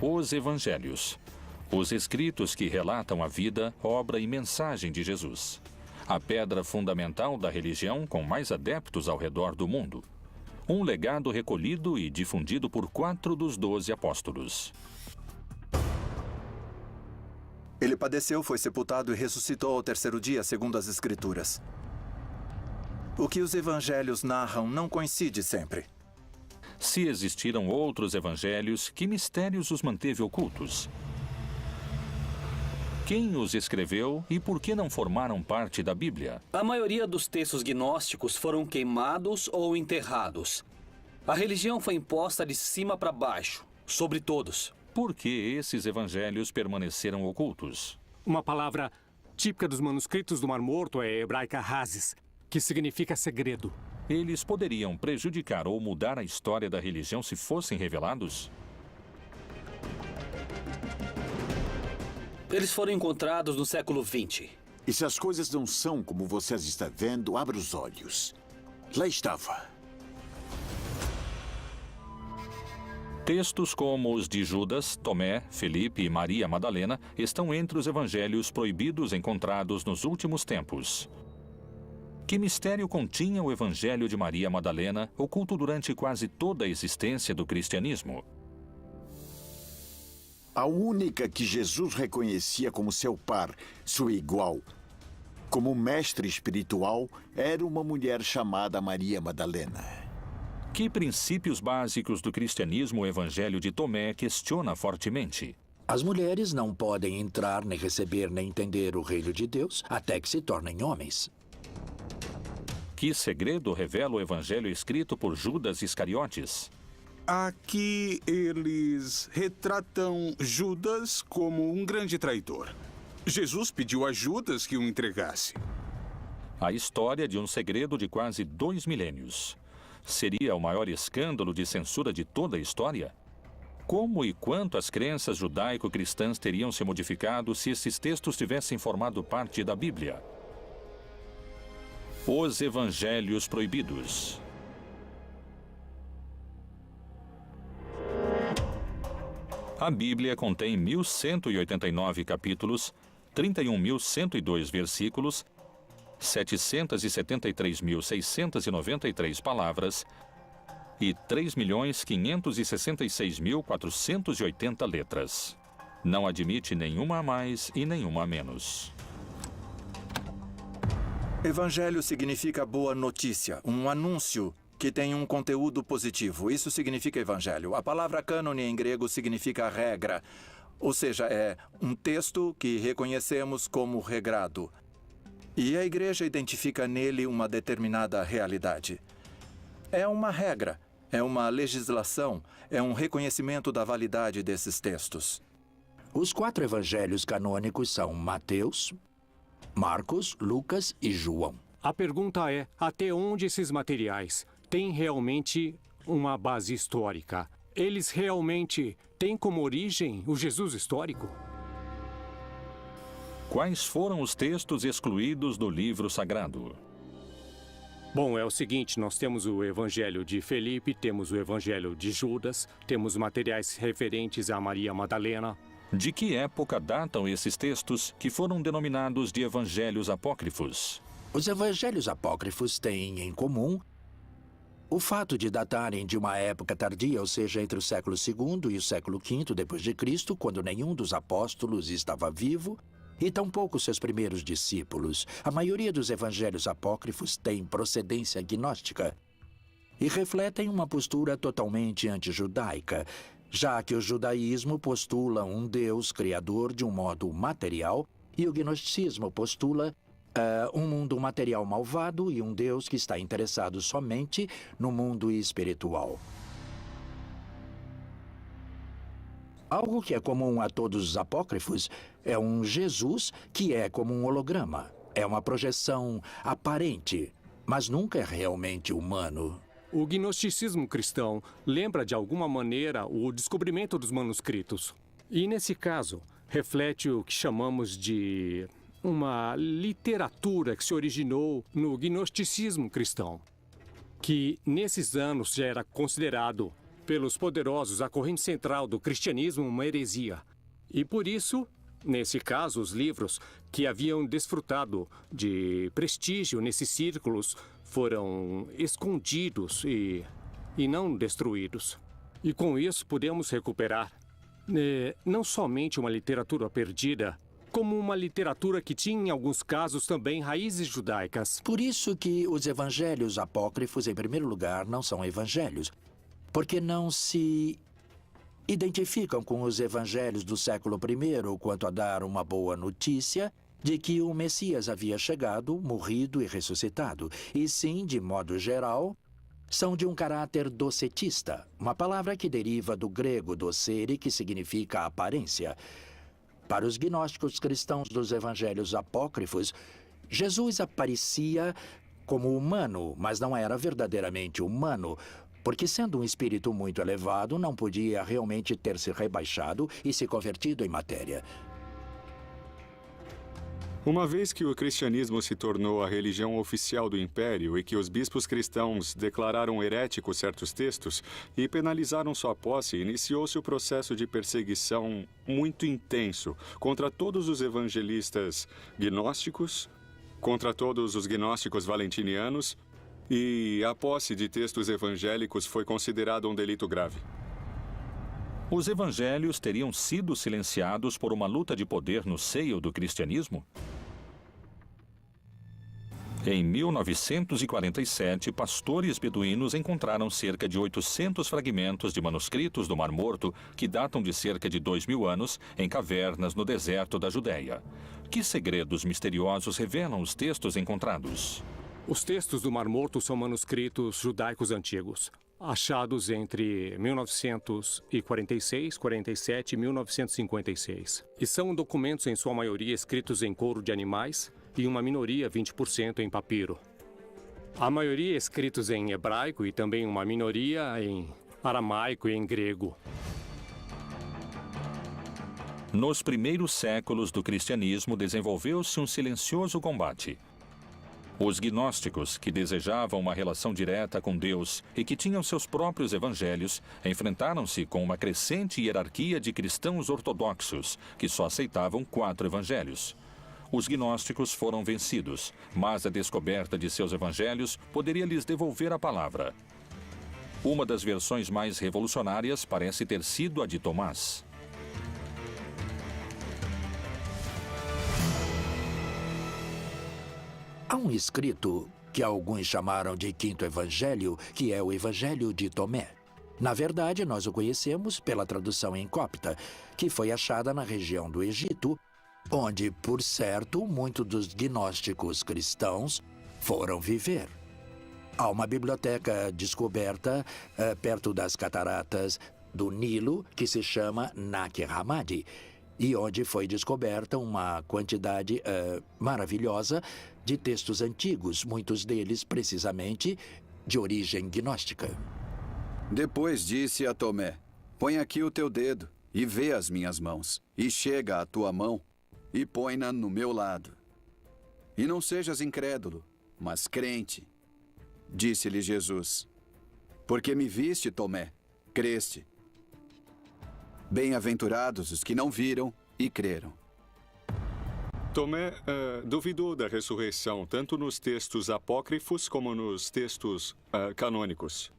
os Evangelhos. Os escritos que relatam a vida, obra e mensagem de Jesus. A pedra fundamental da religião com mais adeptos ao redor do mundo. Um legado recolhido e difundido por 4 dos 12 apóstolos. Ele padeceu, foi sepultado e ressuscitou ao 3º dia, segundo as Escrituras. O que os evangelhos narram não coincide sempre. Se existiram outros evangelhos, que mistérios os manteve ocultos? Quem os escreveu e por que não formaram parte da Bíblia? A maioria dos textos gnósticos foram queimados ou enterrados. A religião foi imposta de cima para baixo, sobre todos. Por que esses evangelhos permaneceram ocultos? Uma palavra típica dos manuscritos do Mar Morto é hebraica hazes, que significa segredo. Eles poderiam prejudicar ou mudar a história da religião se fossem revelados? Eles foram encontrados no século XX. E se as coisas não são como vocês estão vendo, abra os olhos. Lá estava. Textos como os de Judas, Tomé, Felipe e Maria Madalena estão entre os evangelhos proibidos encontrados nos últimos tempos. Que mistério continha o evangelho de Maria Madalena, oculto durante quase toda a existência do cristianismo? A única que Jesus reconhecia como seu par, sua igual, como mestre espiritual, era uma mulher chamada Maria Madalena. Que princípios básicos do cristianismo o evangelho de Tomé questiona fortemente? As mulheres não podem entrar, nem receber, nem entender o reino de Deus até que se tornem homens. Que segredo revela o evangelho escrito por Judas Iscariotes? Aqui eles retratam Judas como um grande traidor. Jesus pediu a Judas que o entregasse. A história de um segredo de quase 2 milênios. Seria o maior escândalo de censura de toda a história? Como e quanto as crenças judaico-cristãs teriam se modificado se esses textos tivessem formado parte da Bíblia? Os Evangelhos Proibidos. A Bíblia contém 1.189 capítulos, 31.102 versículos, 773.693 palavras e 3.566.480 letras. Não admite nenhuma a mais e nenhuma a menos. Evangelho significa boa notícia, um anúncio que tem um conteúdo positivo. Isso significa evangelho. A palavra cânone em grego significa regra, ou seja, é um texto que reconhecemos como regrado. E a igreja identifica nele uma determinada realidade. É uma regra, é uma legislação, é um reconhecimento da validade desses textos. Os 4 evangelhos canônicos são Mateus, Marcos, Lucas e João. A pergunta é, até onde esses materiais têm realmente uma base histórica? Eles realmente têm como origem o Jesus histórico? Quais foram os textos excluídos do livro sagrado? Bom, é o seguinte, nós temos o Evangelho de Felipe, temos o Evangelho de Judas, temos materiais referentes a Maria Madalena. De que época datam esses textos que foram denominados de evangelhos apócrifos? Os evangelhos apócrifos têm em comum o fato de datarem de uma época tardia, ou seja, entre o século II e o século V depois de Cristo, quando nenhum dos apóstolos estava vivo, e tampouco seus primeiros discípulos. A maioria dos evangelhos apócrifos tem procedência gnóstica e refletem uma postura totalmente antijudaica, já que o judaísmo postula um Deus criador de um modo material e o gnosticismo postula um mundo material malvado e um Deus que está interessado somente no mundo espiritual. Algo que é comum a todos os apócrifos é um Jesus que é como um holograma. É uma projeção aparente, mas nunca é realmente humano. O gnosticismo cristão lembra de alguma maneira o descobrimento dos manuscritos. E nesse caso, reflete o que chamamos de uma literatura que se originou no gnosticismo cristão, que nesses anos já era considerado pelos poderosos a corrente central do cristianismo uma heresia. E por isso, nesse caso, os livros que haviam desfrutado de prestígio nesses círculos foram escondidos e não destruídos. E com isso podemos recuperar não somente uma literatura perdida, como uma literatura que tinha, em alguns casos, também raízes judaicas. Por isso que os evangelhos apócrifos, em primeiro lugar, não são evangelhos, porque não se identificam com os evangelhos do século I quanto a dar uma boa notícia de que o Messias havia chegado, morrido e ressuscitado, e sim, de modo geral, são de um caráter docetista, uma palavra que deriva do grego docere, que significa aparência. Para os gnósticos cristãos dos evangelhos apócrifos, Jesus aparecia como humano, mas não era verdadeiramente humano, porque, sendo um espírito muito elevado, não podia realmente ter se rebaixado e se convertido em matéria. Uma vez que o cristianismo se tornou a religião oficial do império e que os bispos cristãos declararam heréticos certos textos e penalizaram sua posse, iniciou-se o processo de perseguição muito intenso contra todos os evangelistas gnósticos, contra todos os gnósticos valentinianos, e a posse de textos evangélicos foi considerada um delito grave. Os evangelhos teriam sido silenciados por uma luta de poder no seio do cristianismo? Em 1947, pastores beduínos encontraram cerca de 800 fragmentos de manuscritos do Mar Morto que datam de cerca de 2000 anos em cavernas no deserto da Judéia. Que segredos misteriosos revelam os textos encontrados? Os textos do Mar Morto são manuscritos judaicos antigos, achados entre 1946, 47 e 1956. E são documentos, em sua maioria, escritos em couro de animais e uma minoria, 20%, em papiro. A maioria escritos em hebraico e também uma minoria em aramaico e em grego. Nos primeiros séculos do cristianismo, desenvolveu-se um silencioso combate. Os gnósticos, que desejavam uma relação direta com Deus e que tinham seus próprios evangelhos, enfrentaram-se com uma crescente hierarquia de cristãos ortodoxos, que só aceitavam 4 evangelhos. Os gnósticos foram vencidos, mas a descoberta de seus evangelhos poderia lhes devolver a palavra. Uma das versões mais revolucionárias parece ter sido a de Tomás. Há um escrito que alguns chamaram de Quinto Evangelho, que é o Evangelho de Tomé. Na verdade, nós o conhecemos pela tradução em copta, que foi achada na região do Egito, onde, por certo, muitos dos gnósticos cristãos foram viver. Há uma biblioteca descoberta perto das cataratas do Nilo, que se chama Nag Hammadi, e onde foi descoberta uma quantidade maravilhosa de textos antigos, muitos deles, precisamente, de origem gnóstica. Depois disse a Tomé: põe aqui o teu dedo e vê as minhas mãos, e chega a tua mão e põe-na no meu lado. E não sejas incrédulo, mas crente. Disse-lhe Jesus: porque me viste, Tomé, creste. Bem-aventurados os que não viram e creram. Tomé duvidou da ressurreição, tanto nos textos apócrifos como nos textos canônicos.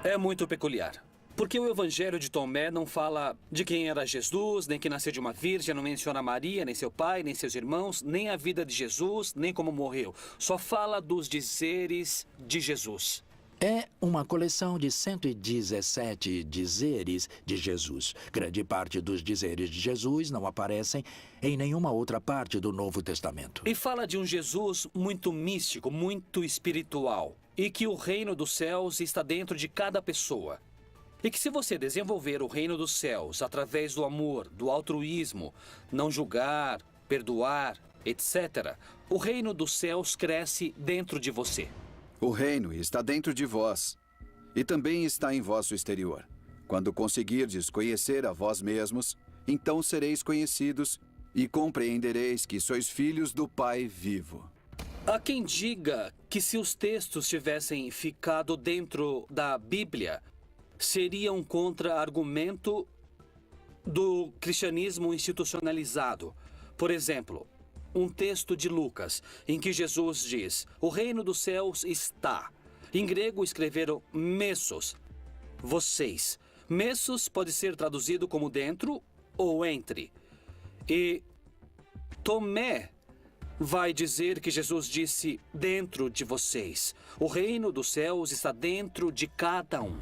É muito peculiar. Porque o Evangelho de Tomé não fala de quem era Jesus, nem que nasceu de uma virgem, não menciona Maria, nem seu pai, nem seus irmãos, nem a vida de Jesus, nem como morreu. Só fala dos dizeres de Jesus. É uma coleção de 117 dizeres de Jesus. Grande parte dos dizeres de Jesus não aparecem em nenhuma outra parte do Novo Testamento. E fala de um Jesus muito místico, muito espiritual. E que o reino dos céus está dentro de cada pessoa. E que se você desenvolver o reino dos céus através do amor, do altruísmo, não julgar, perdoar, etc., o reino dos céus cresce dentro de você. O reino está dentro de vós, e também está em vosso exterior. Quando conseguirdes conhecer a vós mesmos, então sereis conhecidos e compreendereis que sois filhos do Pai vivo. Há quem diga que se os textos tivessem ficado dentro da Bíblia, seria um contra-argumento do cristianismo institucionalizado. Por exemplo, um texto de Lucas, em que Jesus diz: o reino dos céus está. Em grego escreveram messos, vocês. Messos pode ser traduzido como dentro ou entre. E Tomé vai dizer que Jesus disse dentro de vocês. O reino dos céus está dentro de cada um.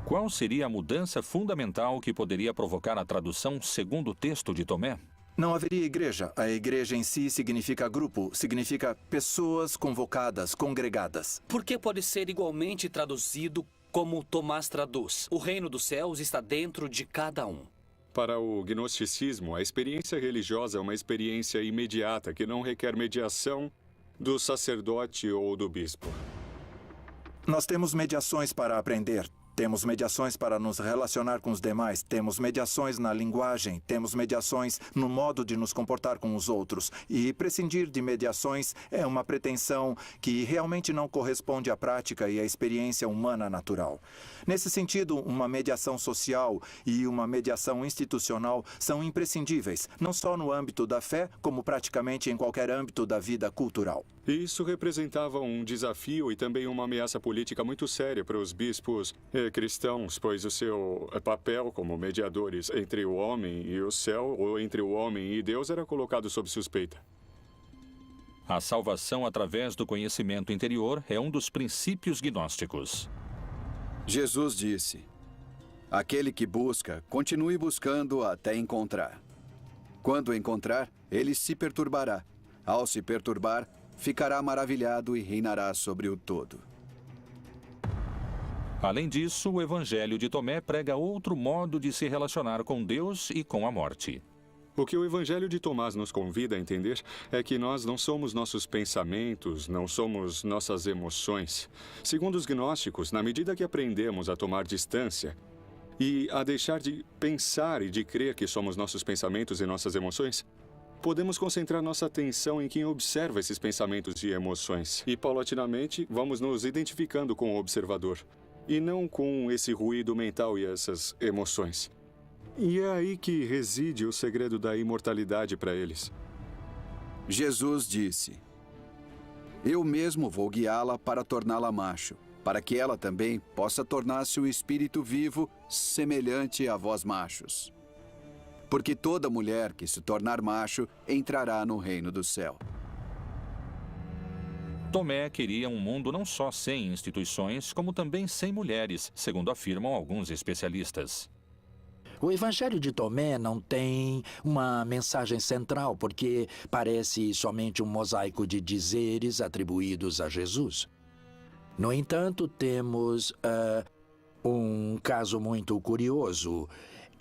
Qual seria a mudança fundamental que poderia provocar a tradução segundo o texto de Tomé? Não haveria igreja. A igreja em si significa grupo, significa pessoas convocadas, congregadas. Por que pode ser igualmente traduzido como Tomás traduz? O reino dos céus está dentro de cada um. Para o gnosticismo, a experiência religiosa é uma experiência imediata que não requer mediação do sacerdote ou do bispo. Nós temos mediações para aprender. Temos mediações para nos relacionar com os demais, temos mediações na linguagem, temos mediações no modo de nos comportar com os outros. E prescindir de mediações é uma pretensão que realmente não corresponde à prática e à experiência humana natural. Nesse sentido, uma mediação social e uma mediação institucional são imprescindíveis, não só no âmbito da fé, como praticamente em qualquer âmbito da vida cultural. E isso representava um desafio e também uma ameaça política muito séria para os bispos cristãos, pois o seu papel como mediadores entre o homem e o céu, ou entre o homem e Deus, era colocado sob suspeita. A salvação através do conhecimento interior é um dos princípios gnósticos. Jesus disse: aquele que busca, continue buscando até encontrar. Quando encontrar, ele se perturbará. Ao se perturbar, ficará maravilhado e reinará sobre o todo. Além disso, o Evangelho de Tomé prega outro modo de se relacionar com Deus e com a morte. O que o Evangelho de Tomás nos convida a entender é que nós não somos nossos pensamentos, não somos nossas emoções. Segundo os gnósticos, na medida que aprendemos a tomar distância e a deixar de pensar e de crer que somos nossos pensamentos e nossas emoções, podemos concentrar nossa atenção em quem observa esses pensamentos e emoções. E, paulatinamente, vamos nos identificando com o observador, e não com esse ruído mental e essas emoções. E é aí que reside o segredo da imortalidade para eles. Jesus disse: eu mesmo vou guiá-la para torná-la macho, para que ela também possa tornar-se o espírito vivo semelhante a vós machos. Porque toda mulher que se tornar macho entrará no reino do céu. Tomé queria um mundo não só sem instituições, como também sem mulheres, segundo afirmam alguns especialistas. O Evangelho de Tomé não tem uma mensagem central, porque parece somente um mosaico de dizeres atribuídos a Jesus. No entanto, temos um caso muito curioso.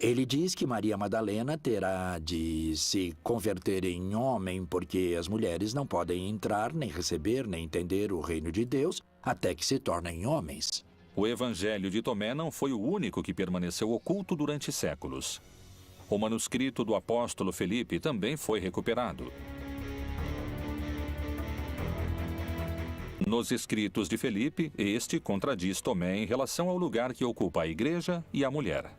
Ele diz que Maria Madalena terá de se converter em homem porque as mulheres não podem entrar, nem receber, nem entender o reino de Deus até que se tornem homens. O Evangelho de Tomé não foi o único que permaneceu oculto durante séculos. O manuscrito do apóstolo Felipe também foi recuperado. Nos escritos de Felipe, este contradiz Tomé em relação ao lugar que ocupa a igreja e a mulher.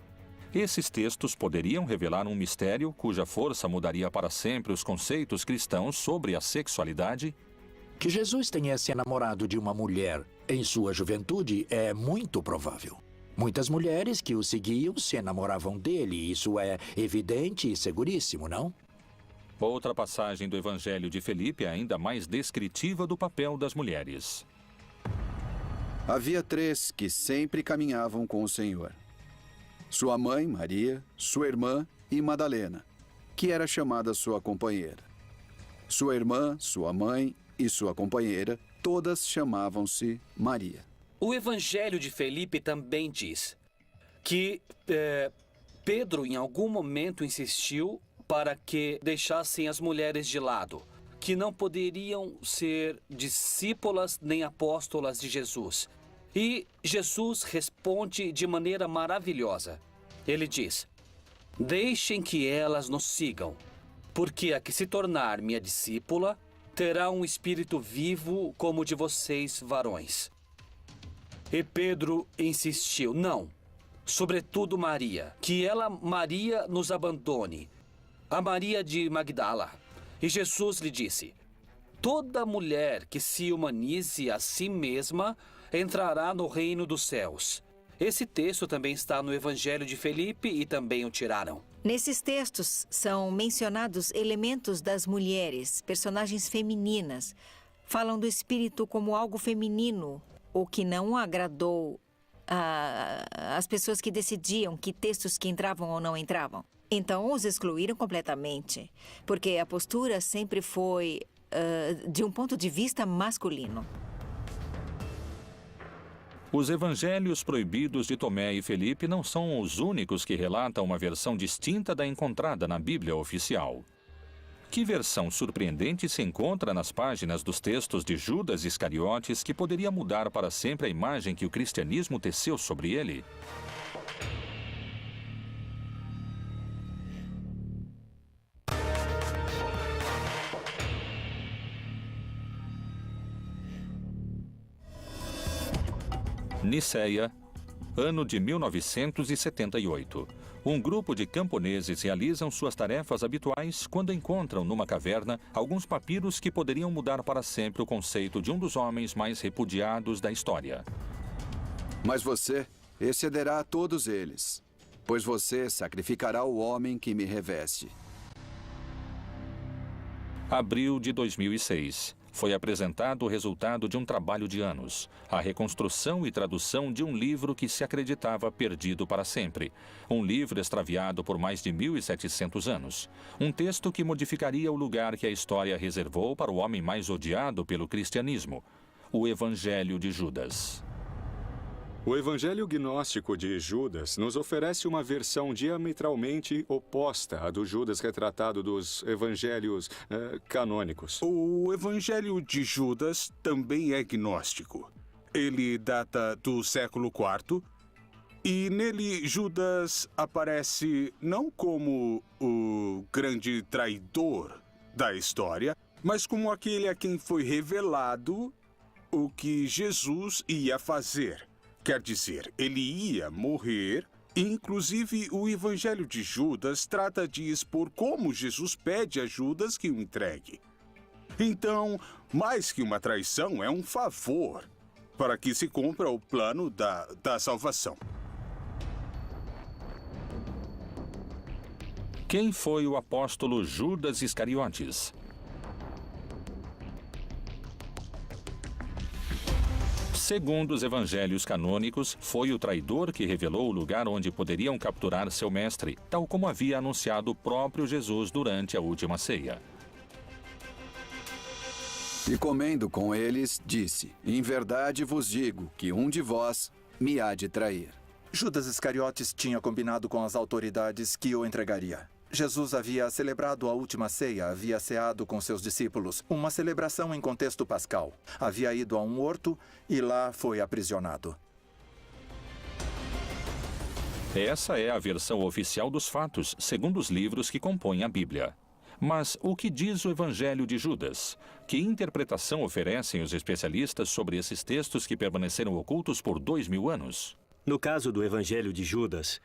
Esses textos poderiam revelar um mistério cuja força mudaria para sempre os conceitos cristãos sobre a sexualidade. Que Jesus tenha se enamorado de uma mulher em sua juventude é muito provável. Muitas mulheres que o seguiam se enamoravam dele, isso é evidente e seguríssimo, não? Outra passagem do Evangelho de Felipe é ainda mais descritiva do papel das mulheres. Havia 3 que sempre caminhavam com o Senhor: sua mãe, Maria, sua irmã e Madalena, que era chamada sua companheira. Sua irmã, sua mãe e sua companheira, todas chamavam-se Maria. O Evangelho de Felipe também diz que Pedro, em algum momento, insistiu para que deixassem as mulheres de lado, que não poderiam ser discípulas nem apóstolas de Jesus. E Jesus responde de maneira maravilhosa. Ele diz: deixem que elas nos sigam, porque a que se tornar minha discípula terá um espírito vivo como o de vocês, varões. E Pedro insistiu, não, sobretudo Maria, que ela, Maria, nos abandone, a Maria de Magdala. E Jesus lhe disse, toda mulher que se humanize a si mesma entrará no reino dos céus. Esse texto também está no Evangelho de Felipe e também o tiraram. Nesses textos são mencionados elementos das mulheres, personagens femininas. Falam do espírito como algo feminino, o que não agradou às pessoas que decidiam que textos que entravam ou não entravam. Então, os excluíram completamente, porque a postura sempre foi de um ponto de vista masculino. Os evangelhos proibidos de Tomé e Felipe não são os únicos que relatam uma versão distinta da encontrada na Bíblia oficial. Que versão surpreendente se encontra nas páginas dos textos de Judas Iscariotes que poderia mudar para sempre a imagem que o cristianismo teceu sobre ele? Niceia, ano de 1978. Um grupo de camponeses realizam suas tarefas habituais quando encontram numa caverna alguns papiros que poderiam mudar para sempre o conceito de um dos homens mais repudiados da história. Mas você excederá a todos eles, pois você sacrificará o homem que me reveste. Abril de 2006. Foi apresentado o resultado de um trabalho de anos, a reconstrução e tradução de um livro que se acreditava perdido para sempre. Um livro extraviado por mais de 1.700 anos. Um texto que modificaria o lugar que a história reservou para o homem mais odiado pelo cristianismo, o Evangelho de Judas. O Evangelho Gnóstico de Judas nos oferece uma versão diametralmente oposta à do Judas retratado dos evangelhos canônicos. O Evangelho de Judas também é gnóstico. Ele data do século IV e nele Judas aparece não como o grande traidor da história, mas como aquele a quem foi revelado o que Jesus ia fazer. Quer dizer, ele ia morrer. Inclusive, o Evangelho de Judas trata de expor como Jesus pede a Judas que o entregue. Então, mais que uma traição, é um favor para que se cumpra o plano da salvação. Quem foi o apóstolo Judas Iscariotes? Segundo os evangelhos canônicos, foi o traidor que revelou o lugar onde poderiam capturar seu mestre, tal como havia anunciado o próprio Jesus durante a última ceia. E comendo com eles, disse, em verdade vos digo que um de vós me há de trair. Judas Iscariotes tinha combinado com as autoridades que o entregaria. Jesus havia celebrado a última ceia, havia ceado com seus discípulos, uma celebração em contexto pascal. Havia ido a um horto e lá foi aprisionado. Essa é a versão oficial dos fatos, segundo os livros que compõem a Bíblia. Mas o que diz o Evangelho de Judas? Que interpretação oferecem os especialistas sobre esses textos que permaneceram ocultos por 2000 anos? No caso do Evangelho de Judas,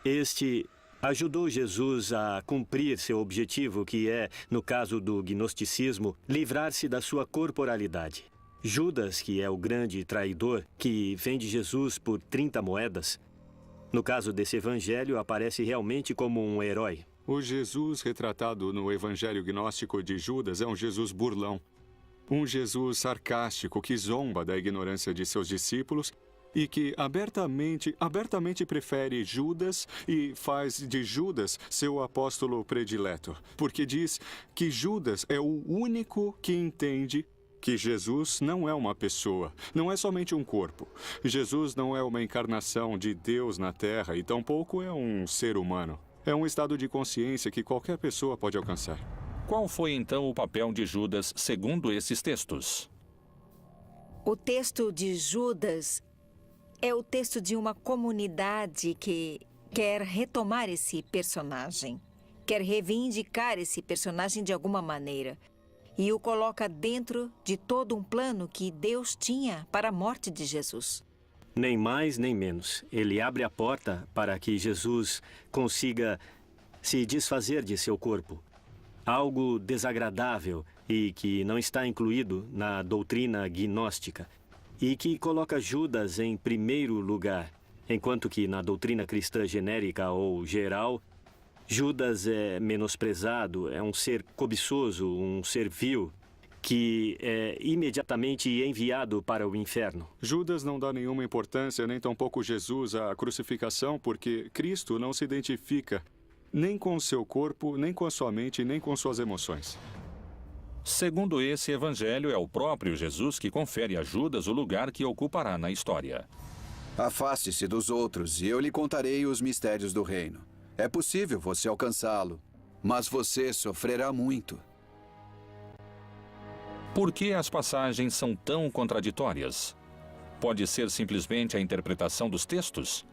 este ajudou Jesus a cumprir seu objetivo, que é, no caso do gnosticismo, livrar-se da sua corporalidade. Judas, que é o grande traidor, que vende Jesus por 30 moedas, no caso desse evangelho, aparece realmente como um herói. O Jesus retratado no Evangelho Gnóstico de Judas é um Jesus burlão. Um Jesus sarcástico que zomba da ignorância de seus discípulos e que abertamente prefere Judas e faz de Judas seu apóstolo predileto, porque diz que Judas é o único que entende que Jesus não é uma pessoa, não é somente um corpo. Jesus não é uma encarnação de Deus na Terra e tampouco é um ser humano. É um estado de consciência que qualquer pessoa pode alcançar. Qual foi então o papel de Judas segundo esses textos? O texto de Judas é o texto de uma comunidade que quer retomar esse personagem, quer reivindicar esse personagem de alguma maneira. e o coloca dentro de todo um plano que Deus tinha para a morte de Jesus. Nem mais nem menos. Ele abre a porta para que Jesus consiga se desfazer de seu corpo. Algo desagradável e que não está incluído na doutrina gnóstica. E que coloca Judas em primeiro lugar, enquanto que na doutrina cristã genérica ou geral, Judas é menosprezado, é um ser cobiçoso, um ser vil, que é imediatamente enviado para o inferno. Judas não dá nenhuma importância, nem tampouco Jesus, à crucificação, porque Cristo não se identifica nem com o seu corpo, nem com a sua mente, nem com suas emoções. Segundo esse evangelho, é o próprio Jesus que confere a Judas o lugar que ocupará na história. Afaste-se dos outros e eu lhe contarei os mistérios do reino. É possível você alcançá-lo, mas você sofrerá muito. Por que as passagens são tão contraditórias? Pode ser simplesmente a interpretação dos textos?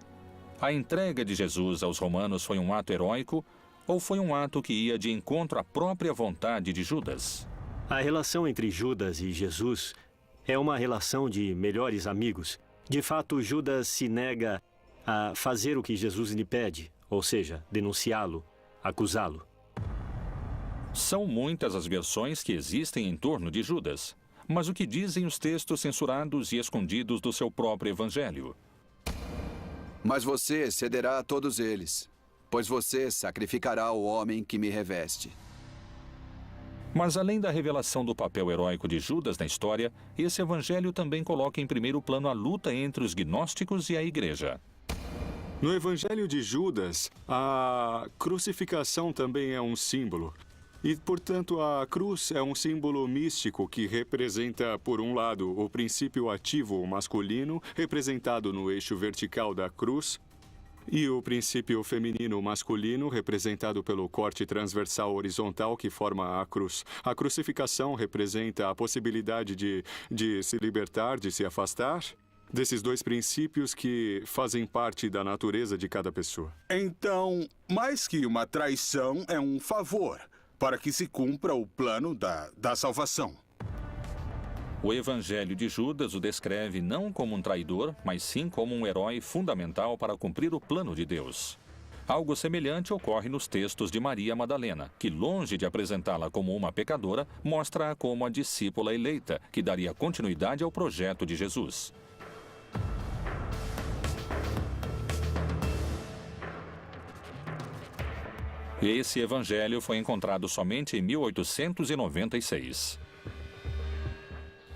A entrega de Jesus aos romanos foi um ato heróico ou foi um ato que ia de encontro à própria vontade de Judas? A relação entre Judas e Jesus é uma relação de melhores amigos. De fato, Judas se nega a fazer o que Jesus lhe pede, ou seja, denunciá-lo, acusá-lo. São muitas as versões que existem em torno de Judas. Mas o que dizem os textos censurados e escondidos do seu próprio evangelho? Mas você cederá a todos eles, pois você sacrificará o homem que me reveste. Mas além da revelação do papel heróico de Judas na história, esse evangelho também coloca em primeiro plano a luta entre os gnósticos e a igreja. No evangelho de Judas, a crucificação também é um símbolo. E, portanto, a cruz é um símbolo místico que representa, por um lado, o princípio ativo masculino, representado no eixo vertical da cruz, e o princípio feminino masculino, representado pelo corte transversal horizontal que forma a cruz. A crucificação representa a possibilidade de se libertar, de se afastar desses dois princípios que fazem parte da natureza de cada pessoa. Então, mais que uma traição, é um favor para que se cumpra o plano da salvação. O evangelho de Judas o descreve não como um traidor, mas sim como um herói fundamental para cumprir o plano de Deus. Algo semelhante ocorre nos textos de Maria Madalena, que, longe de apresentá-la como uma pecadora, mostra-a como a discípula eleita, que daria continuidade ao projeto de Jesus. Esse evangelho foi encontrado somente em 1896.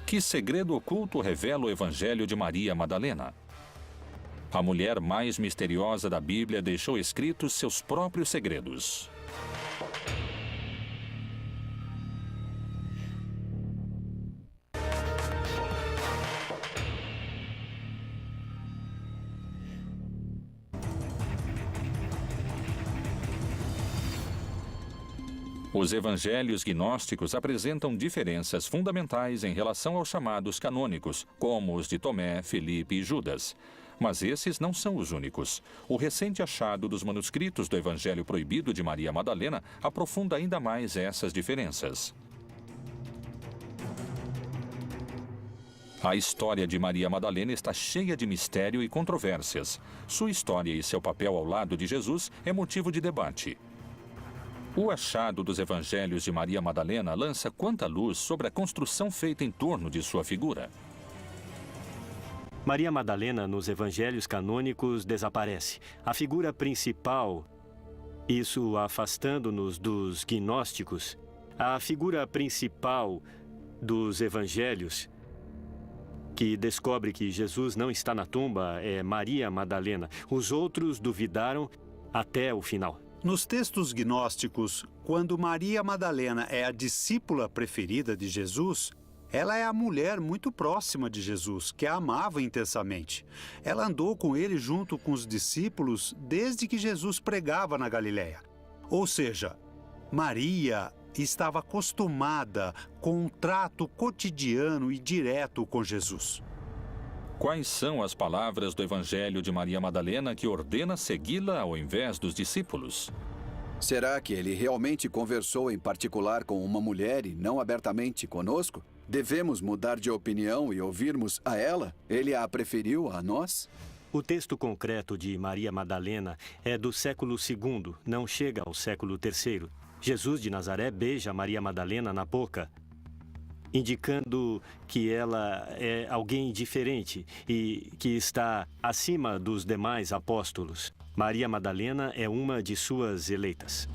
Que segredo oculto revela o evangelho de Maria Madalena? A mulher mais misteriosa da Bíblia deixou escritos seus próprios segredos. Os evangelhos gnósticos apresentam diferenças fundamentais em relação aos chamados canônicos, como os de Tomé, Felipe e Judas. Mas esses não são os únicos. O recente achado dos manuscritos do Evangelho Proibido de Maria Madalena aprofunda ainda mais essas diferenças. A história de Maria Madalena está cheia de mistério e controvérsias. Sua história e seu papel ao lado de Jesus é motivo de debate. O achado dos evangelhos de Maria Madalena lança quanta luz sobre a construção feita em torno de sua figura. Maria Madalena, nos evangelhos canônicos, desaparece. A figura principal, isso afastando-nos dos gnósticos, a figura principal dos evangelhos, que descobre que Jesus não está na tumba, é Maria Madalena. Os outros duvidaram até o final. Nos textos gnósticos, quando Maria Madalena é a discípula preferida de Jesus, ela é a mulher muito próxima de Jesus, que a amava intensamente. Ela andou com ele junto com os discípulos desde que Jesus pregava na Galileia. Ou seja, Maria estava acostumada com um trato cotidiano e direto com Jesus. Quais são as palavras do Evangelho de Maria Madalena que ordena segui-la ao invés dos discípulos? Será que ele realmente conversou em particular com uma mulher e não abertamente conosco? Devemos mudar de opinião e ouvirmos a ela? Ele a preferiu a nós? O texto concreto de Maria Madalena é do século II, não chega ao século III. Jesus de Nazaré beija Maria Madalena na boca, indicando que ela é alguém diferente e que está acima dos demais apóstolos. Maria Madalena é uma de suas eleitas.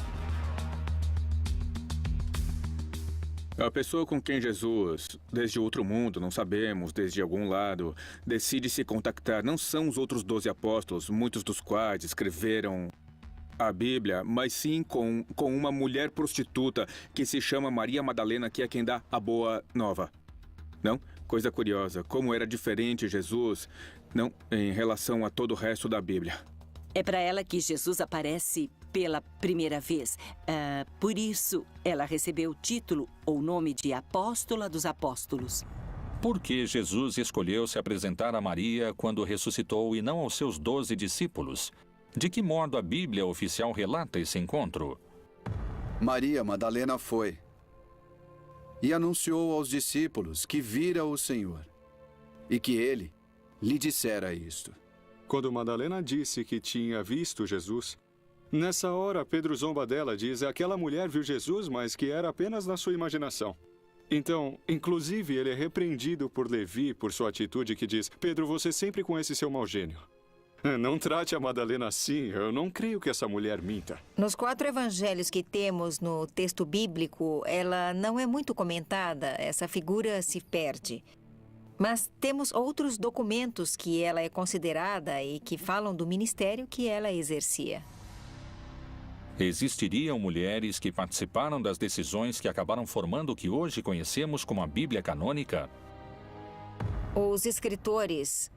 A pessoa com quem Jesus, desde outro mundo, não sabemos, desde algum lado, decide se contactar não são os outros 12 apóstolos, muitos dos quais escreveram a Bíblia, mas sim com uma mulher prostituta que se chama Maria Madalena, que é quem dá a boa nova. Não? Coisa curiosa, como era diferente Jesus, não, em relação a todo o resto da Bíblia. É para ela que Jesus aparece pela primeira vez. Por isso, ela recebeu o título ou nome de Apóstola dos Apóstolos. Por que Jesus escolheu se apresentar a Maria quando ressuscitou e não aos seus 12 discípulos? De que modo a Bíblia oficial relata esse encontro? Maria Madalena foi e anunciou aos discípulos que vira o Senhor e que ele lhe dissera isto. Quando Madalena disse que tinha visto Jesus, nessa hora Pedro zomba dela, diz: aquela mulher viu Jesus, mas que era apenas na sua imaginação. Então, inclusive, ele é repreendido por Levi por sua atitude que diz: Pedro, você sempre com esse seu mau gênio. Não trate a Madalena assim, eu não creio que essa mulher minta. Nos 4 evangelhos que temos no texto bíblico, ela não é muito comentada, essa figura se perde. Mas temos outros documentos que ela é considerada e que falam do ministério que ela exercia. Existiriam mulheres que participaram das decisões que acabaram formando o que hoje conhecemos como a Bíblia canônica? Os escritores,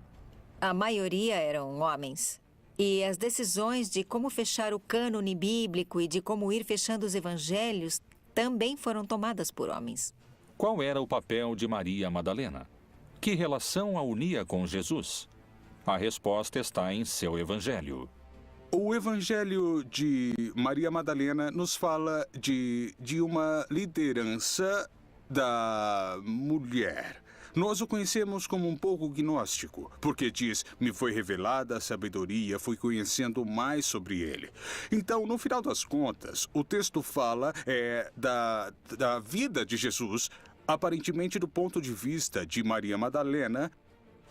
a maioria eram homens. E as decisões de como fechar o cânone bíblico e de como ir fechando os evangelhos também foram tomadas por homens. Qual era o papel de Maria Madalena? Que relação a unia com Jesus? A resposta está em seu evangelho. O evangelho de Maria Madalena nos fala de uma liderança da mulher. Nós o conhecemos como um pouco gnóstico, porque diz, me foi revelada a sabedoria, fui conhecendo mais sobre ele. Então, no final das contas, o texto fala da vida de Jesus, aparentemente do ponto de vista de Maria Madalena,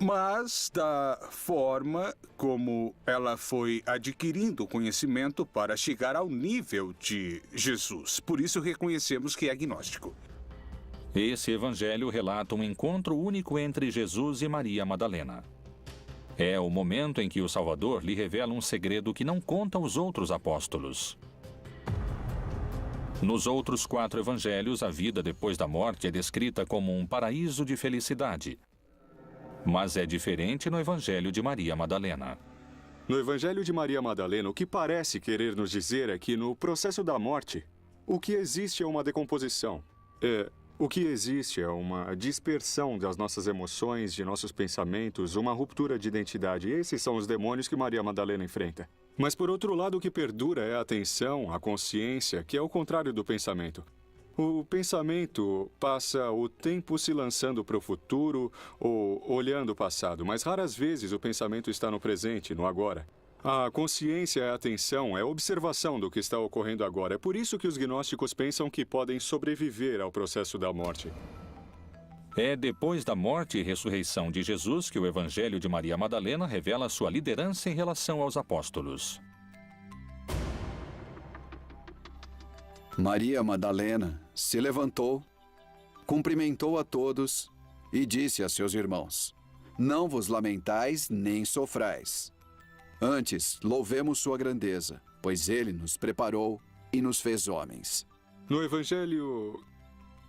mas da forma como ela foi adquirindo conhecimento para chegar ao nível de Jesus. Por isso reconhecemos que é agnóstico. Esse evangelho relata um encontro único entre Jesus e Maria Madalena. É o momento em que o Salvador lhe revela um segredo que não conta aos outros apóstolos. Nos outros 4 evangelhos, a vida depois da morte é descrita como um paraíso de felicidade. Mas é diferente no evangelho de Maria Madalena. No evangelho de Maria Madalena, o que parece querer nos dizer é que no processo da morte, o que existe é uma decomposição. O que existe é uma dispersão das nossas emoções, de nossos pensamentos, uma ruptura de identidade. Esses são os demônios que Maria Madalena enfrenta. Mas, por outro lado, o que perdura é a atenção, a consciência, que é o contrário do pensamento. O pensamento passa o tempo se lançando para o futuro ou olhando o passado, mas raras vezes o pensamento está no presente, no agora. A consciência é a atenção, é a observação do que está ocorrendo agora. É por isso que os gnósticos pensam que podem sobreviver ao processo da morte. É depois da morte e ressurreição de Jesus que o evangelho de Maria Madalena revela sua liderança em relação aos apóstolos. Maria Madalena se levantou, cumprimentou a todos e disse a seus irmãos: Não vos lamentais nem sofrais. Antes, louvemos sua grandeza, pois ele nos preparou e nos fez homens. No evangelho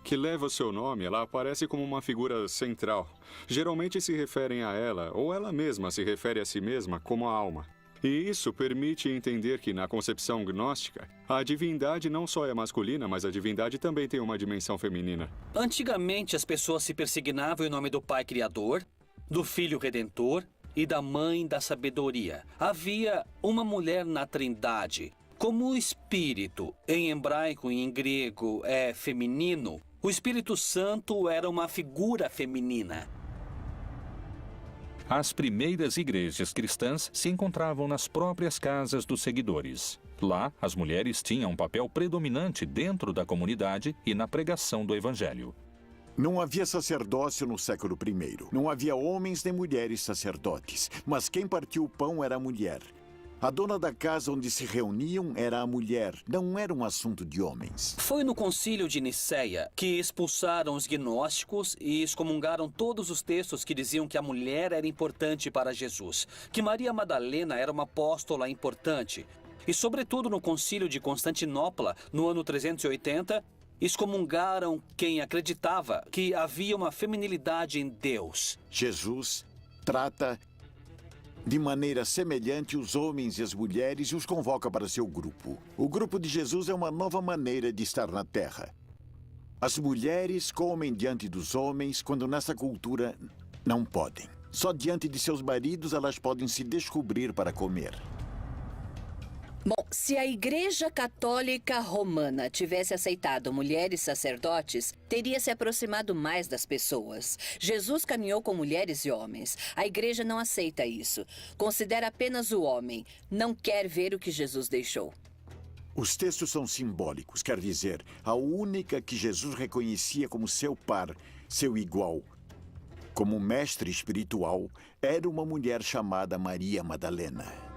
que leva o seu nome, ela aparece como uma figura central. Geralmente se referem a ela, ou ela mesma se refere a si mesma como a alma. E isso permite entender que, na concepção gnóstica, a divindade não só é masculina, mas a divindade também tem uma dimensão feminina. Antigamente, as pessoas se persignavam em nome do Pai Criador, do Filho Redentor e da Mãe da Sabedoria. Havia uma mulher na Trindade, Como o espírito, em hebraico e em grego, é feminino, o Espírito Santo era uma figura feminina. As primeiras igrejas cristãs se encontravam nas próprias casas dos seguidores. Lá, as mulheres tinham um papel predominante dentro da comunidade e na pregação do evangelho. Não havia sacerdócio no século I. Não havia homens nem mulheres sacerdotes, mas quem partiu o pão era a mulher. A dona da casa onde se reuniam era a mulher, não era um assunto de homens. Foi no concílio de Nicéia que expulsaram os gnósticos e excomungaram todos os textos que diziam que a mulher era importante para Jesus, que Maria Madalena era uma apóstola importante. E, sobretudo, no concílio de Constantinopla, no ano 380, excomungaram quem acreditava que havia uma feminilidade em Deus. Jesus trata de maneira semelhante os homens e as mulheres e os convoca para seu grupo. O grupo de Jesus é uma nova maneira de estar na Terra. As mulheres comem diante dos homens quando nessa cultura não podem. Só diante de seus maridos elas podem se descobrir para comer. Bom, se a Igreja Católica Romana tivesse aceitado mulheres sacerdotes, teria se aproximado mais das pessoas. Jesus caminhou com mulheres e homens. A Igreja não aceita isso. Considera apenas o homem. Não quer ver o que Jesus deixou. Os textos são simbólicos, quer dizer, a única que Jesus reconhecia como seu par, seu igual, como mestre espiritual, era uma mulher chamada Maria Madalena.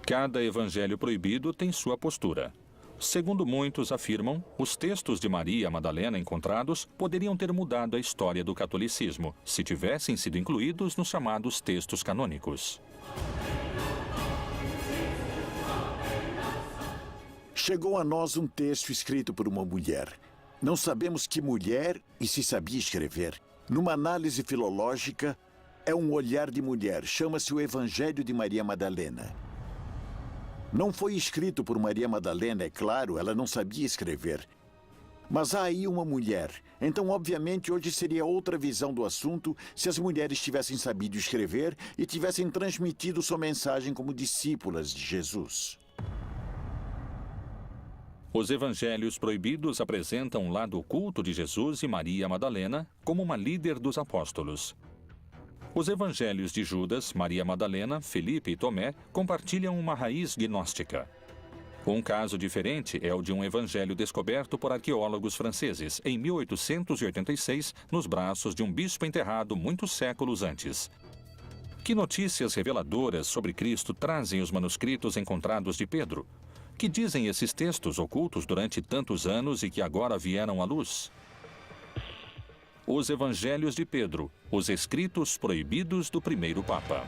Cada evangelho proibido tem sua postura. Segundo muitos afirmam, os textos de Maria Madalena encontrados poderiam ter mudado a história do catolicismo, se tivessem sido incluídos nos chamados textos canônicos. Chegou a nós um texto escrito por uma mulher. Não sabemos que mulher e se sabia escrever. Numa análise filológica, é um olhar de mulher. Chama-se o Evangelho de Maria Madalena. Não foi escrito por Maria Madalena, é claro, ela não sabia escrever. Mas há aí uma mulher. Então, obviamente, hoje seria outra visão do assunto se as mulheres tivessem sabido escrever e tivessem transmitido sua mensagem como discípulas de Jesus. Os evangelhos proibidos apresentam o lado oculto de Jesus e Maria Madalena como uma líder dos apóstolos. Os evangelhos de Judas, Maria Madalena, Felipe e Tomé compartilham uma raiz gnóstica. Um caso diferente é o de um evangelho descoberto por arqueólogos franceses em 1886, nos braços de um bispo enterrado muitos séculos antes. Que notícias reveladoras sobre Cristo trazem os manuscritos encontrados de Pedro? Que dizem esses textos ocultos durante tantos anos e que agora vieram à luz? Os Evangelhos de Pedro, os escritos proibidos do primeiro Papa.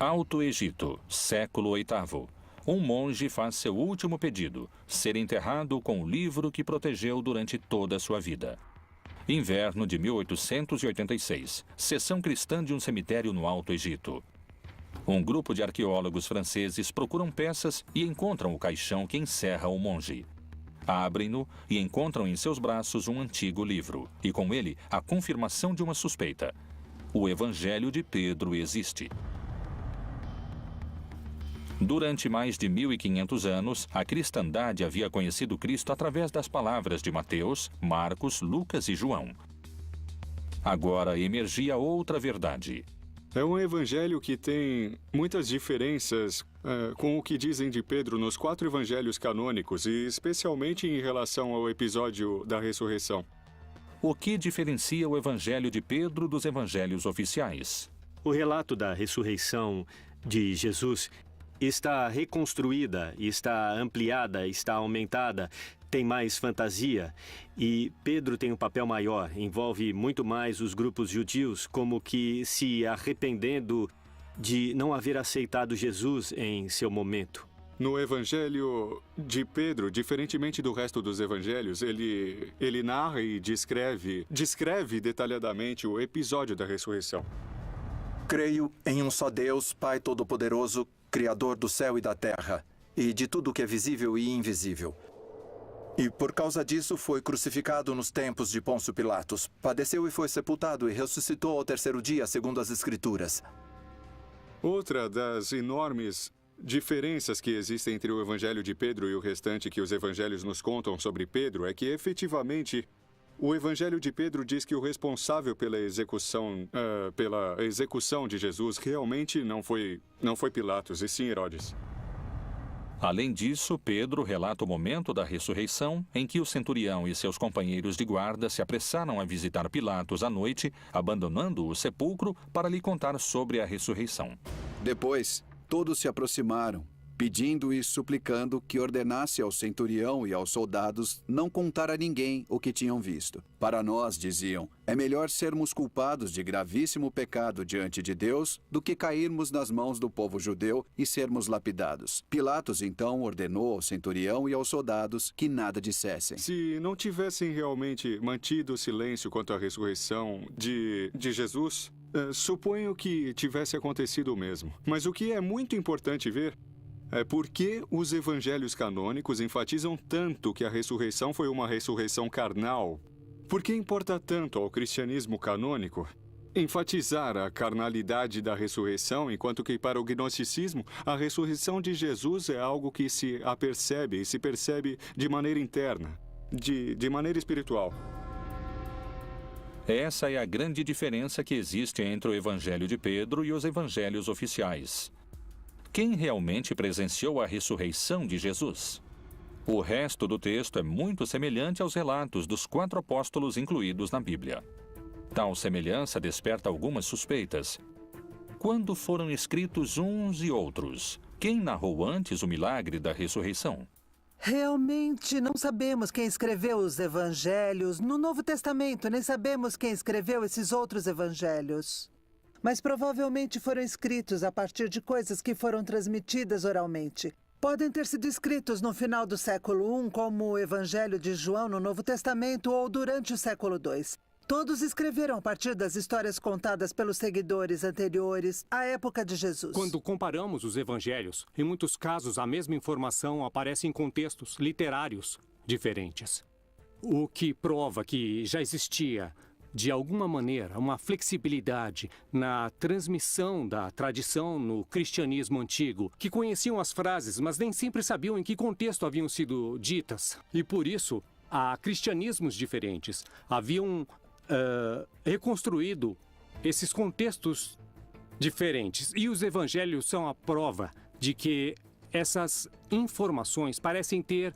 Alto Egito, século VIII. Um monge faz seu último pedido, ser enterrado com o livro que protegeu durante toda a sua vida. Inverno de 1886. Seção cristã de um cemitério no Alto Egito. Um grupo de arqueólogos franceses procuram peças e encontram o caixão que encerra o monge. Abrem-no e encontram em seus braços um antigo livro, e com ele a confirmação de uma suspeita. O Evangelho de Pedro existe. Durante mais de 1500 anos, a cristandade havia conhecido Cristo através das palavras de Mateus, Marcos, Lucas e João. Agora emergia outra verdade. É um evangelho que tem muitas diferenças com o que dizem de Pedro nos 4 evangelhos canônicos, e especialmente em relação ao episódio da ressurreição. O que diferencia o Evangelho de Pedro dos evangelhos oficiais? O relato da ressurreição de Jesus está reconstruída, está ampliada, está aumentada, tem mais fantasia. E Pedro tem um papel maior, envolve muito mais os grupos judius, como que se arrependendo de não haver aceitado Jesus em seu momento. No Evangelho de Pedro, diferentemente do resto dos evangelhos, ele narra e descreve detalhadamente o episódio da ressurreição. Creio em um só Deus, Pai Todo-Poderoso, Criador do céu e da terra, e de tudo que é visível e invisível. E por causa disso foi crucificado nos tempos de Pôncio Pilatos. Padeceu e foi sepultado e ressuscitou ao terceiro dia, segundo as Escrituras. Outra das enormes diferenças que existem entre o Evangelho de Pedro e o restante que os evangelhos nos contam sobre Pedro é que, efetivamente, o Evangelho de Pedro diz que o responsável pela execução de Jesus realmente não foi Pilatos, e sim Herodes. Além disso, Pedro relata o momento da ressurreição em que o centurião e seus companheiros de guarda se apressaram a visitar Pilatos à noite, abandonando o sepulcro para lhe contar sobre a ressurreição. Depois, todos se aproximaram, pedindo e suplicando que ordenasse ao centurião e aos soldados não contar a ninguém o que tinham visto. Para nós, diziam, é melhor sermos culpados de gravíssimo pecado diante de Deus do que cairmos nas mãos do povo judeu e sermos lapidados. Pilatos, então, ordenou ao centurião e aos soldados que nada dissessem. Se não tivessem realmente mantido silêncio quanto à ressurreição de Jesus, suponho que tivesse acontecido o mesmo. Mas o que é muito importante ver é por que os evangelhos canônicos enfatizam tanto que a ressurreição foi uma ressurreição carnal. Por que importa tanto ao cristianismo canônico enfatizar a carnalidade da ressurreição, enquanto que para o gnosticismo a ressurreição de Jesus é algo que se apercebe e se percebe de maneira interna, de maneira espiritual? Essa é a grande diferença que existe entre o Evangelho de Pedro e os evangelhos oficiais. Quem realmente presenciou a ressurreição de Jesus? O resto do texto é muito semelhante aos relatos dos 4 apóstolos incluídos na Bíblia. Tal semelhança desperta algumas suspeitas. Quando foram escritos uns e outros? Quem narrou antes o milagre da ressurreição? Realmente não sabemos quem escreveu os evangelhos no Novo Testamento, nem sabemos quem escreveu esses outros evangelhos. Mas provavelmente foram escritos a partir de coisas que foram transmitidas oralmente. Podem ter sido escritos no final do século I, como o Evangelho de João no Novo Testamento, ou durante o século II. Todos escreveram a partir das histórias contadas pelos seguidores anteriores à época de Jesus. Quando comparamos os evangelhos, em muitos casos a mesma informação aparece em contextos literários diferentes. O que prova que já existia, de alguma maneira, uma flexibilidade na transmissão da tradição no cristianismo antigo, que conheciam as frases, mas nem sempre sabiam em que contexto haviam sido ditas. E por isso, há cristianismos diferentes. Haviam reconstruído esses contextos diferentes. E os evangelhos são a prova de que essas informações parecem ter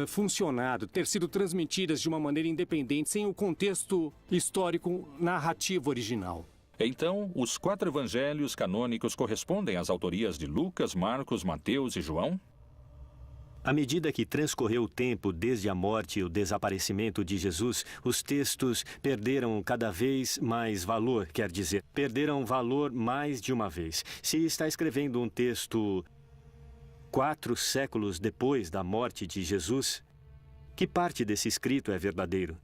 funcionado, ter sido transmitidas de uma maneira independente, sem o contexto histórico narrativo original. Então, os 4 evangelhos canônicos correspondem às autorias de Lucas, Marcos, Mateus e João? À medida que transcorreu o tempo desde a morte e o desaparecimento de Jesus, os textos perderam cada vez mais valor, quer dizer, perderam valor mais de uma vez. Se está escrevendo um texto 4 séculos depois da morte de Jesus, que parte desse escrito é verdadeiro?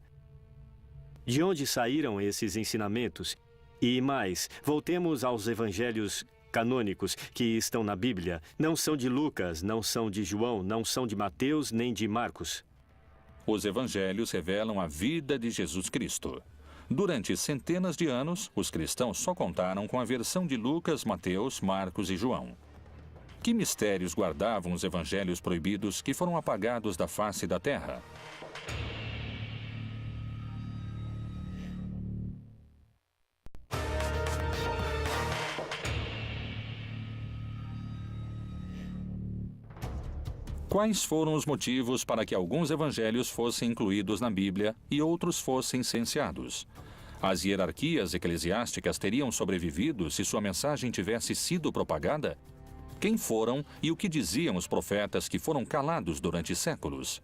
De onde saíram esses ensinamentos? E mais, voltemos aos evangelhos canônicos que estão na Bíblia. Não são de Lucas, não são de João, não são de Mateus nem de Marcos. Os evangelhos revelam a vida de Jesus Cristo. Durante centenas de anos, os cristãos só contaram com a versão de Lucas, Mateus, Marcos e João. Que mistérios guardavam os evangelhos proibidos que foram apagados da face da terra? Quais foram os motivos para que alguns evangelhos fossem incluídos na Bíblia e outros fossem silenciados? As hierarquias eclesiásticas teriam sobrevivido se sua mensagem tivesse sido propagada? Quem foram e o que diziam os profetas que foram calados durante séculos?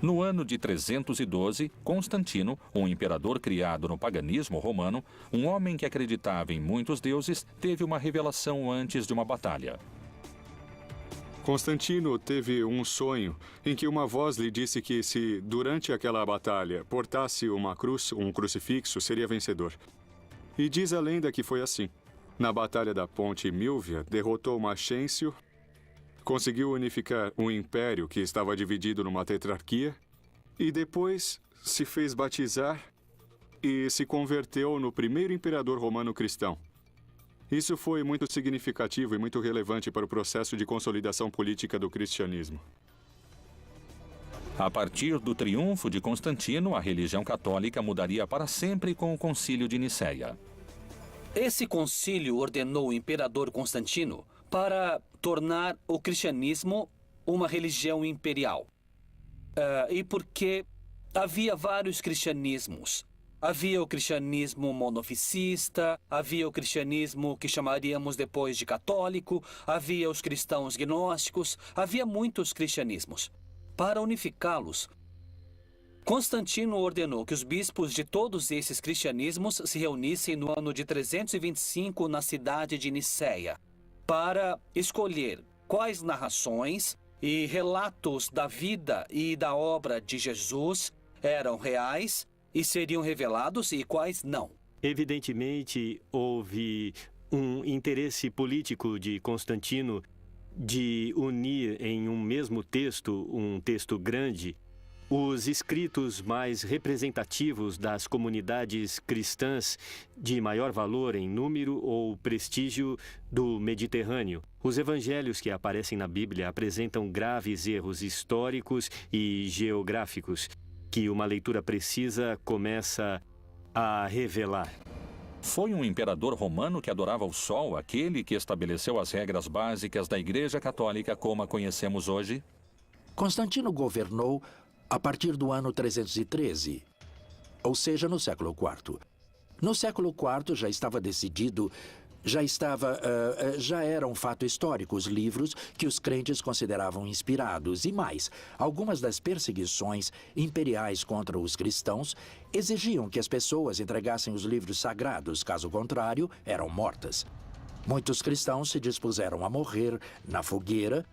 No ano de 312, Constantino, um imperador criado no paganismo romano, um homem que acreditava em muitos deuses, teve uma revelação antes de uma batalha. Constantino teve um sonho em que uma voz lhe disse que se, durante aquela batalha, portasse uma cruz, um crucifixo, seria vencedor. E diz a lenda que foi assim. Na Batalha da Ponte Milvia, derrotou Maxêncio, conseguiu unificar um império que estava dividido numa tetrarquia e depois se fez batizar e se converteu no primeiro imperador romano cristão. Isso foi muito significativo e muito relevante para o processo de consolidação política do cristianismo. A partir do triunfo de Constantino, a religião católica mudaria para sempre com o Concílio de Nicéia. Esse concílio ordenou o imperador Constantino para tornar o cristianismo uma religião imperial. E porque havia vários cristianismos. Havia o cristianismo monofisista, havia o cristianismo que chamaríamos depois de católico, havia os cristãos gnósticos, havia muitos cristianismos. Para unificá-los, Constantino ordenou que os bispos de todos esses cristianismos se reunissem no ano de 325 na cidade de Nicéia, para escolher quais narrações e relatos da vida e da obra de Jesus eram reais e seriam revelados e quais não. Evidentemente, houve um interesse político de Constantino de unir em um mesmo texto, um texto grande, os escritos mais representativos das comunidades cristãs de maior valor em número ou prestígio do Mediterrâneo. Os evangelhos que aparecem na Bíblia apresentam graves erros históricos e geográficos que uma leitura precisa começa a revelar. Foi um imperador romano que adorava o sol, aquele que estabeleceu as regras básicas da Igreja Católica como a conhecemos hoje? Constantino governou a partir do ano 313, ou seja, no século IV. No século IV já estava decidido, já era um fato histórico os livros que os crentes consideravam inspirados. E mais, algumas das perseguições imperiais contra os cristãos exigiam que as pessoas entregassem os livros sagrados, caso contrário, eram mortas. Muitos cristãos se dispuseram a morrer na fogueira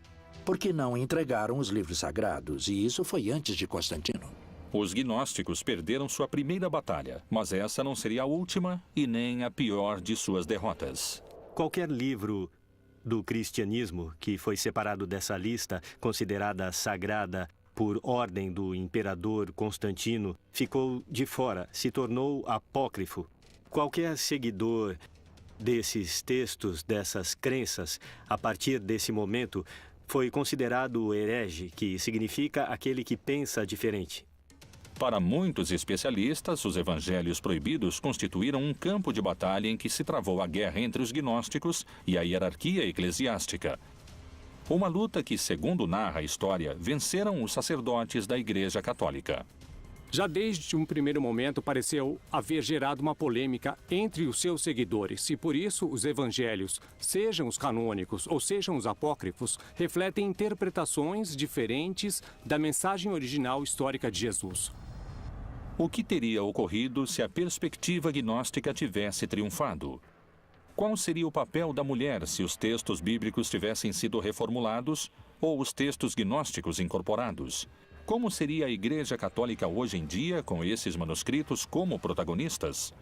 porque não entregaram os livros sagrados, e isso foi antes de Constantino. Os gnósticos perderam sua primeira batalha, mas essa não seria a última e nem a pior de suas derrotas. Qualquer livro do cristianismo que foi separado dessa lista, considerada sagrada por ordem do imperador Constantino, ficou de fora, se tornou apócrifo. Qualquer seguidor desses textos, dessas crenças, a partir desse momento, foi considerado herege, que significa aquele que pensa diferente. Para muitos especialistas, os evangelhos proibidos constituíram um campo de batalha em que se travou a guerra entre os gnósticos e a hierarquia eclesiástica. Uma luta que, segundo narra a história, venceram os sacerdotes da Igreja Católica. Já desde um primeiro momento pareceu haver gerado uma polêmica entre os seus seguidores e por isso os evangelhos, sejam os canônicos ou sejam os apócrifos, refletem interpretações diferentes da mensagem original histórica de Jesus. O que teria ocorrido se a perspectiva gnóstica tivesse triunfado? Qual seria o papel da mulher se os textos bíblicos tivessem sido reformulados ou os textos gnósticos incorporados? Como seria a Igreja Católica hoje em dia com esses manuscritos como protagonistas?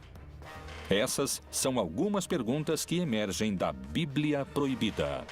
Essas são algumas perguntas que emergem da Bíblia Proibida.